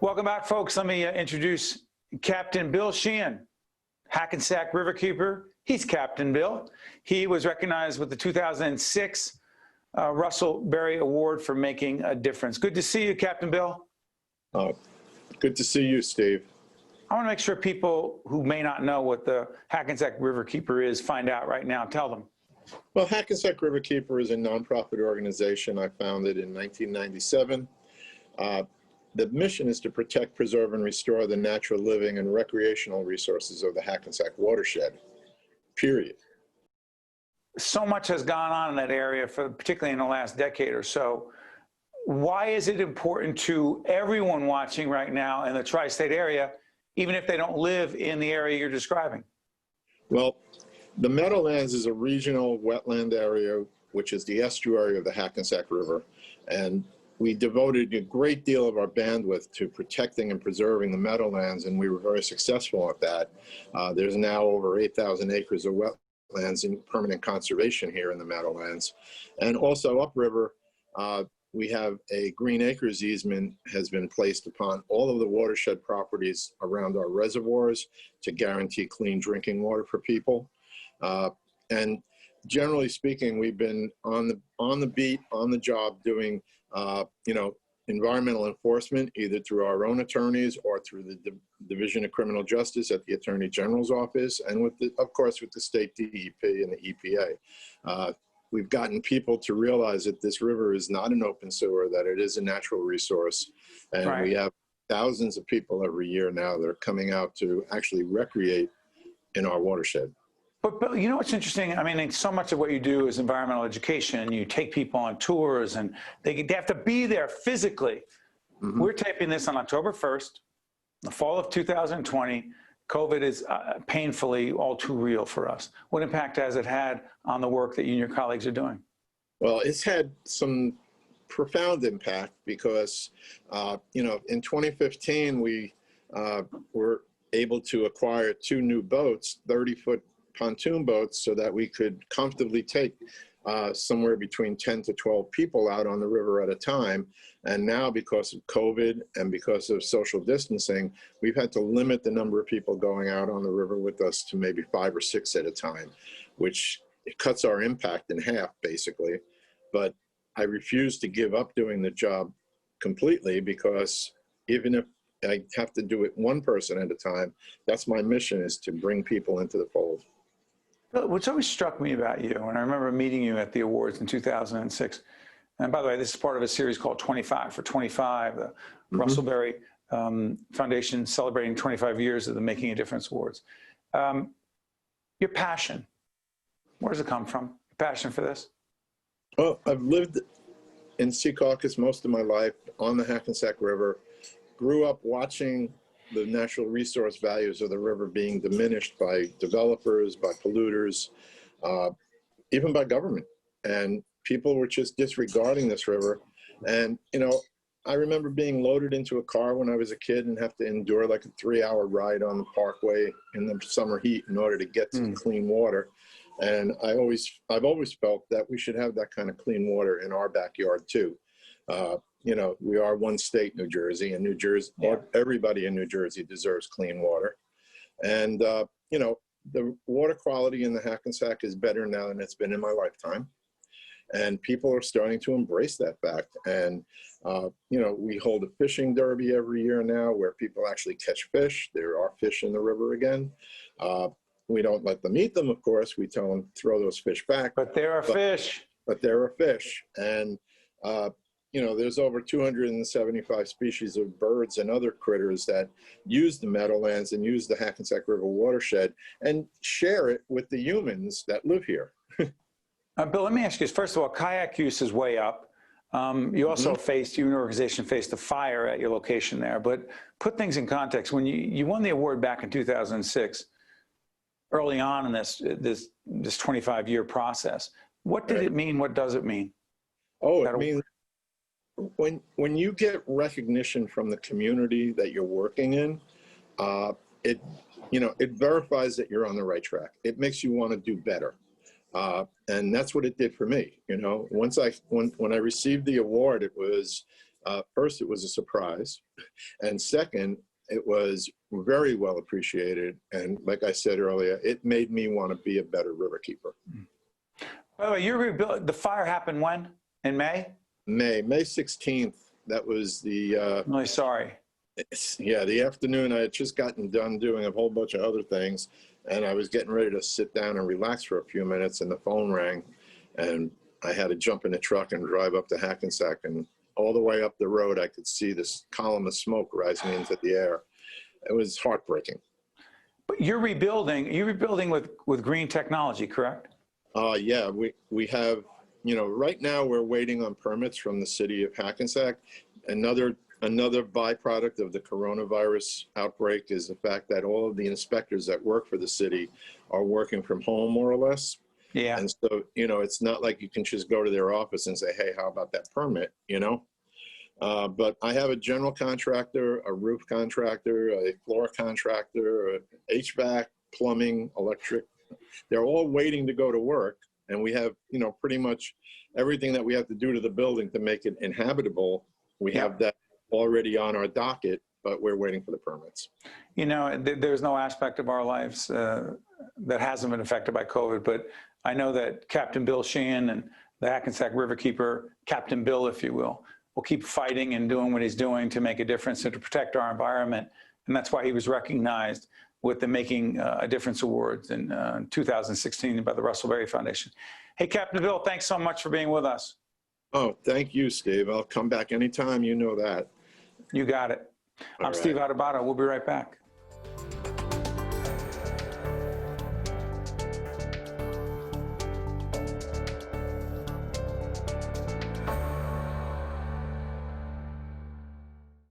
Welcome back, folks. Let me introduce Captain Bill Sheehan, Hackensack Riverkeeper. He's Captain Bill. He was recognized with the 2006 Russell Berrie Award for making a difference. Good to see you, Captain Bill. Good to see you, Steve. I want to make sure people who may not know what the Hackensack Riverkeeper is find out right now. Tell them. Well, Hackensack Riverkeeper is a nonprofit organization I founded in 1997. The mission is to protect, preserve, and restore the natural living and recreational resources of the Hackensack watershed, period. So much has gone on in that area, particularly in the last decade or so. Why is it important to everyone watching right now in the tri-state area, even if they don't live in the area you're describing? Well, the Meadowlands is a regional wetland area, which is the estuary of the Hackensack River. And we devoted a great deal of our bandwidth to protecting and preserving the Meadowlands, and we were very successful at that. There's now over 8,000 acres of wetlands in permanent conservation here in the Meadowlands. And also upriver, we have a Green Acres easement has been placed upon all of the watershed properties around our reservoirs to guarantee clean drinking water for people. And generally speaking, we've been on the beat, on the job, doing environmental enforcement, either through our own attorneys or through the Division of Criminal Justice at the Attorney General's office, and of course with the state DEP and the EPA. We've gotten people to realize that this river is not an open sewer, that it is a natural resource, and right. We have thousands of people every year now that are coming out to actually recreate in our watershed. But you know what's interesting? I mean, so much of what you do is environmental education. You take people on tours, and they have to be there physically. Mm-hmm. We're taping this on October 1st, the fall of 2020. COVID is painfully all too real for us. What impact has it had on the work that you and your colleagues are doing? Well, it's had some profound impact because, in 2015, we were able to acquire 2 new boats, 30-foot pontoon boats, so that we could comfortably take somewhere between 10 to 12 people out on the river at a time. And now, because of COVID and because of social distancing, we've had to limit the number of people going out on the river with us to maybe 5 or 6 at a time, which cuts our impact in half, basically. But I refuse to give up doing the job completely, because even if I have to do it one person at a time, that's my mission, is to bring people into the fold. What's always struck me about you, and I remember meeting you at the awards in 2006, and by the way, this is part of a series called 25 for 25, the Russell Berrie Foundation celebrating 25 years of the Making a Difference Awards. Your passion, where does it come from? Your passion for this? Well, I've lived in Secaucus most of my life, on the Hackensack River, grew up watching the natural resource values of the river being diminished by developers, by polluters, even by government. And people were just disregarding this river. And, I remember being loaded into a car when I was a kid and have to endure like a 3-hour ride on the parkway in the summer heat in order to get to clean water. And I've always felt that we should have that kind of clean water in our backyard too. We are one state, New Jersey, and everybody in New Jersey deserves clean water. And, the water quality in the Hackensack is better now than it's been in my lifetime. And people are starting to embrace that fact. And, we hold a fishing derby every year now where people actually catch fish. There are fish in the river again. We don't let them eat them, of course. We tell them throw those fish back. But there are fish. But there are fish. And, there's over 275 species of birds and other critters that use the Meadowlands and use the Hackensack River watershed and share it with the humans that live here. Bill, let me ask you this. First of all, kayak use is way up. You also your organization faced a fire at your location there. But put things in context. When you won the award back in 2006, early on in this 25-year process, what did it mean? What does it mean? Oh, it means when you get recognition from the community that you're working in, it verifies that you're on the right track. It makes you want to do better. And that's what it did for me. When I received the award, it was First, it was a surprise. And second, it was very well appreciated. And like I said earlier, it made me want to be a better riverkeeper. By the way, you rebuilt, the fire happened when? In May? May 16th. That was the, I'm really sorry. yeah, the afternoon. I had just gotten done doing a whole bunch of other things, and I was getting ready to sit down and relax for a few minutes, and the phone rang, and I had to jump in the truck and drive up to Hackensack, and all the way up the road, I could see this column of smoke rising into the air. It was heartbreaking. But you're rebuilding with green technology, correct? Yeah, we have, you know, right now we're waiting on permits from the city of Hackensack. Another byproduct of the coronavirus outbreak is the fact that all of the inspectors that work for the city are working from home, more or less. Yeah. And so, you know, it's not like you can just go to their office and say, hey, how about that permit, you know? But I have a general contractor, a roof contractor, a floor contractor, HVAC, plumbing, electric. They're all waiting to go to work. And we have, you know, pretty much everything that we have to do to the building to make it inhabitable. We have that already on our docket, but we're waiting for the permits. You know, there's no aspect of our lives that hasn't been affected by COVID, but I know that Captain Bill Sheehan and the Hackensack Riverkeeper, Captain Bill, if you will keep fighting and doing what he's doing to make a difference and to protect our environment. And that's why he was recognized with the Making a Difference Awards in 2016 by the Russell Berrie Foundation. Hey, Captain Bill, thanks so much for being with us. Oh, thank you, Steve. I'll come back anytime, you know that. You got it. I'm Steve Adubato. We'll be right back.